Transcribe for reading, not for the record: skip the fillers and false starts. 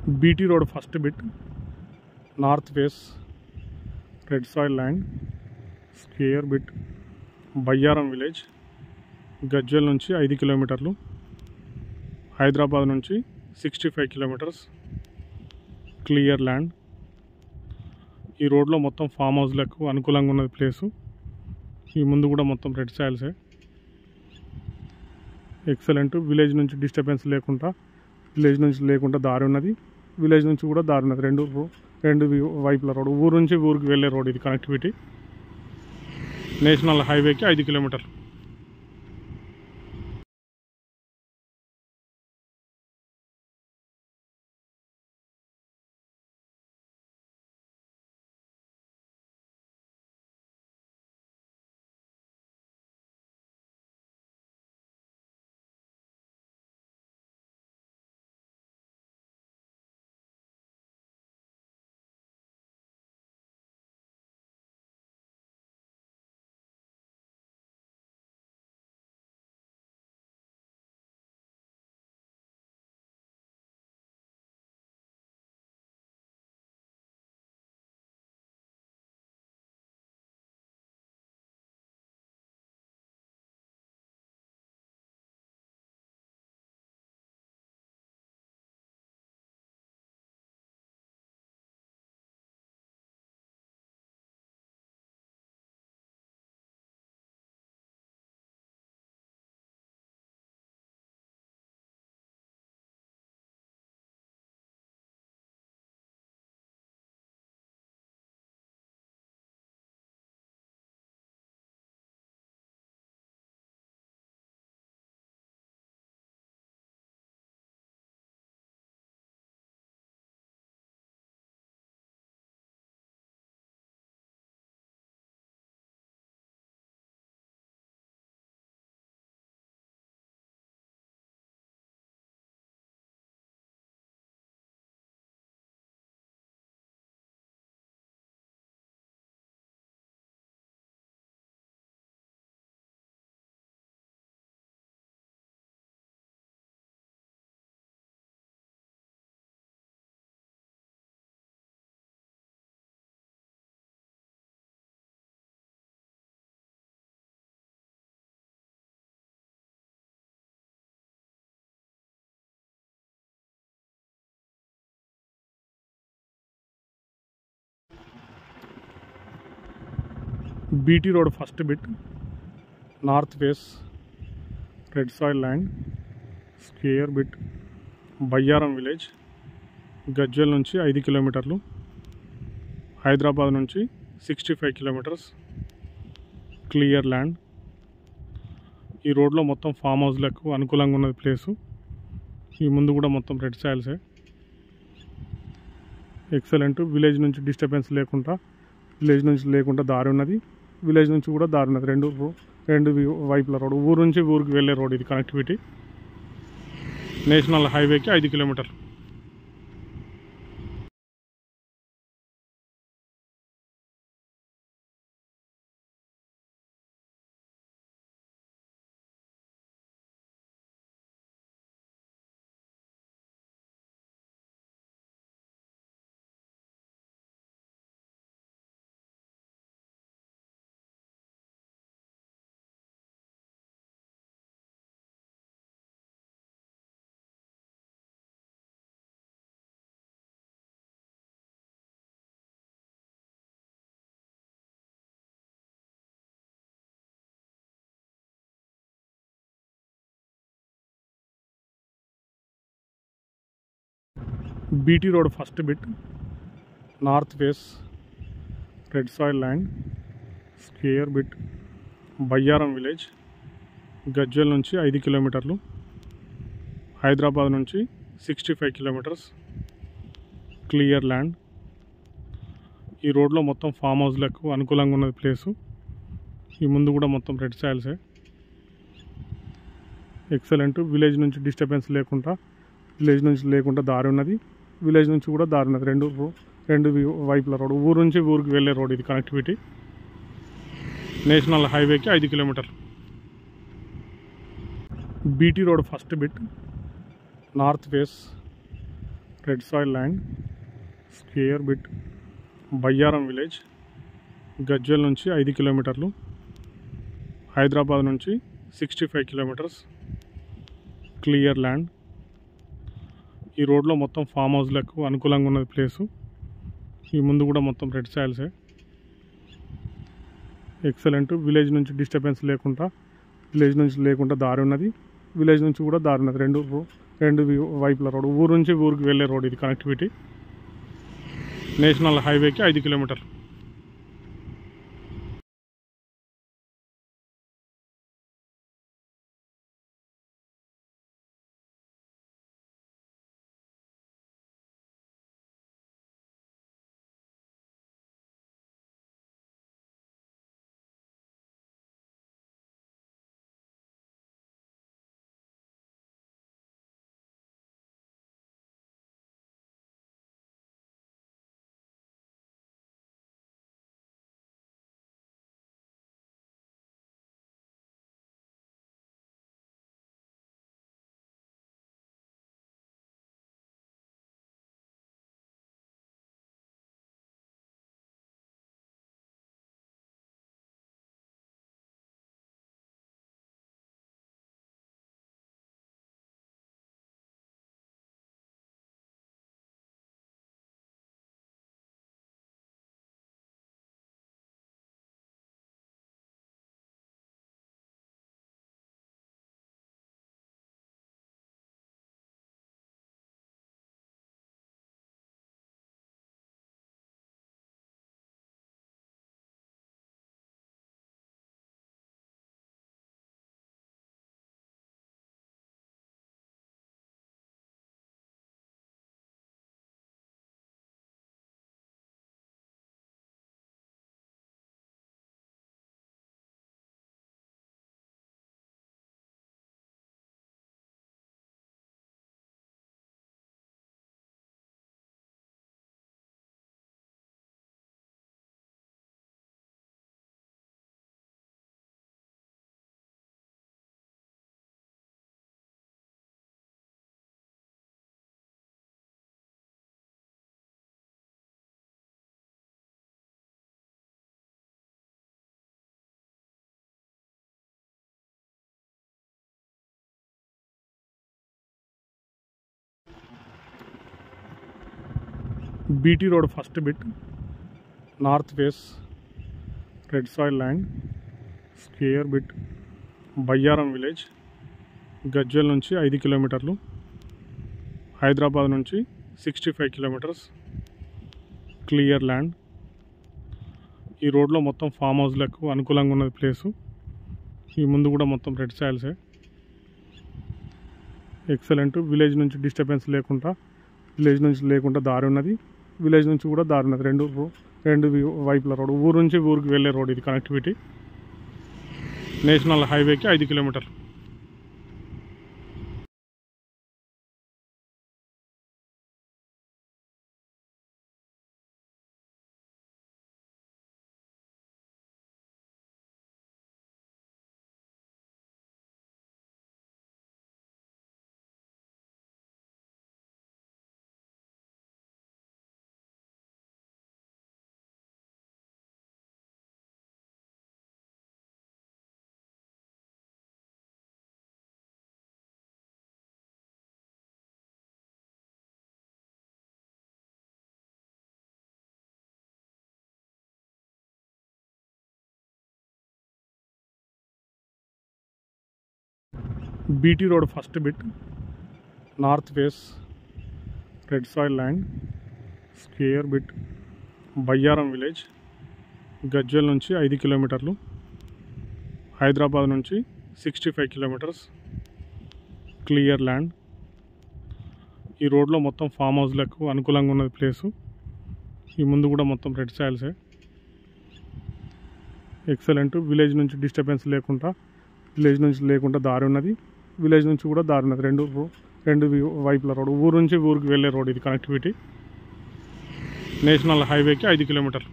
BT road first bit, north face, red soil land, square bit, Bayyaram village, Gajwel నుంచి 5 కిలోమీటర్లు, హైదరాబాద్ నుంచి 65 kilometres, clear land. ఈ రోడ్లో మొత్తం ఫామ్ హౌస్లకు అనుకూలంగా ఉన్నది ప్లేసు. ఈ ముందు కూడా మొత్తం రెడ్ సాయిల్సే. ఎక్సలెంట్. విలేజ్ నుంచి డిస్టర్బెన్స్ లేకుండా దారి ఉన్నది. విలేజ్ నుంచి కూడా దారి ఉన్నది. రెండు వైపుల రోడ్. ఊరు నుంచి ఊరికి వెళ్ళే రోడ్ ఇది. కనెక్టివిటీ నేషనల్ హైవేకి 5 కిలోమీటర్లు. BT road first bit, north face, red soil land, square bit, Bayyaram village, Gajwel నుంచి 5 కిలోమీటర్లు, హైదరాబాద్ నుంచి 65 కిలోమీటర్స్, క్లియర్ ల్యాండ్. ఈ రోడ్లో మొత్తం ఫామ్ హౌస్లకు అనుకూలంగా ఉన్నది ప్లేసు. ఈ ముందు కూడా మొత్తం రెడ్ సాయిల్సే. ఎక్సలెంట్. విలేజ్ నుంచి డిస్టర్బెన్స్ లేకుండా దారి ఉన్నది. విలేజ్ నుంచి కూడా దారి ఉన్నది. రెండు వైపుల రోడ్. ఊరు నుంచి ఊరికి వెళ్ళే రోడ్ ఇది. కనెక్టివిటీ నేషనల్ హైవేకి 5 కిలోమీటర్లు. BT road first bit, north face, red soil land, square bit, Bayyaram village, Gajwel నుంచి 5 కిలోమీటర్లు, హైదరాబాద్ నుంచి 65 కిలోమీటర్స్, క్లియర్ ల్యాండ్. ఈ రోడ్లో మొత్తం ఫామ్ హౌస్లకు అనుకూలంగా ఉన్నది ప్లేసు. ఈ ముందు కూడా మొత్తం రెడ్ సాయిల్సే. ఎక్సలెంట్. విలేజ్ నుంచి డిస్టర్బెన్స్ లేకుండా దారి ఉన్నది. విలేజ్ నుంచి కూడా దారి ఉన్నది. రెండు వైపుల రోడ్. ఊరు నుంచి ఊరికి వెళ్ళే రోడ్ ఇది. కనెక్టివిటీ నేషనల్ హైవేకి 5 కిలోమీటర్లు. BT road first bit, north face, red soil land, square bit, Bayyaram village, Gajwel నుంచి 5 కిలోమీటర్లు, హైదరాబాద్ నుంచి 65 కిలోమీటర్స్, క్లియర్ ల్యాండ్. ఈ రోడ్లో మొత్తం ఫామ్ హౌస్లకు అనుకూలంగా ఉన్నది ప్లేసు. ఈ ముందు కూడా మొత్తం రెడ్ సాయిల్సే. ఎక్సలెంట్. విలేజ్ నుంచి డిస్టర్బెన్స్ లేకుండా దారి ఉన్నది. విలేజ్ నుంచి కూడా దారి ఉన్నది. రెండు వైపుల రోడ్. ఊరు నుంచి ఊరికి వెళ్ళే రోడ్ ఇది. కనెక్టివిటీ నేషనల్ హైవేకి 5 కిలోమీటర్లు. BT road first bit, north face, red soil land, square bit, Bayyaram village, Gajwel నుంచి 5 కిలోమీటర్లు, హైదరాబాద్ నుంచి 65 కిలోమీటర్స్, క్లియర్ ల్యాండ్. ఈ రోడ్లో మొత్తం ఫామ్ హౌస్లకు అనుకూలంగా ఉన్నది ప్లేసు. ఈ ముందు కూడా మొత్తం రెడ్ సాయిల్సే. ఎక్సలెంట్. విలేజ్ నుంచి డిస్టర్బెన్స్ లేకుండా దారి ఉన్నది. విలేజ్ నుంచి కూడా దారి ఉన్నది. రెండు వైపుల రోడ్. ఊరు నుంచి ఊరికి వెళ్ళే రోడ్ ఇది. కనెక్టివిటీ నేషనల్ హైవేకి 5 కిలోమీటర్లు. BT road first bit, north face, red soil land, square bit, Bayyaram village, Gajwel నుంచి 5 కిలోమీటర్లు, హైదరాబాద్ నుంచి 65 కిలోమీటర్స్, క్లియర్ ల్యాండ్. ఈ రోడ్లో మొత్తం ఫామ్ హౌస్లకు అనుకూలంగా ఉన్నది ప్లేసు. ఈ ముందు కూడా మొత్తం రెడ్ సాయిల్సే. ఎక్సలెంట్. విలేజ్ నుంచి డిస్టర్బెన్స్ లేకుండా దారి ఉన్నది. విలేజ్ నుంచి కూడా దారి ఉన్నది. రెండు వైపుల రోడ్. ఊరు నుంచి ఊరికి వెళ్ళే రోడ్ ఇది. కనెక్టివిటీ నేషనల్ హైవేకి 5 కిలోమీటర్లు.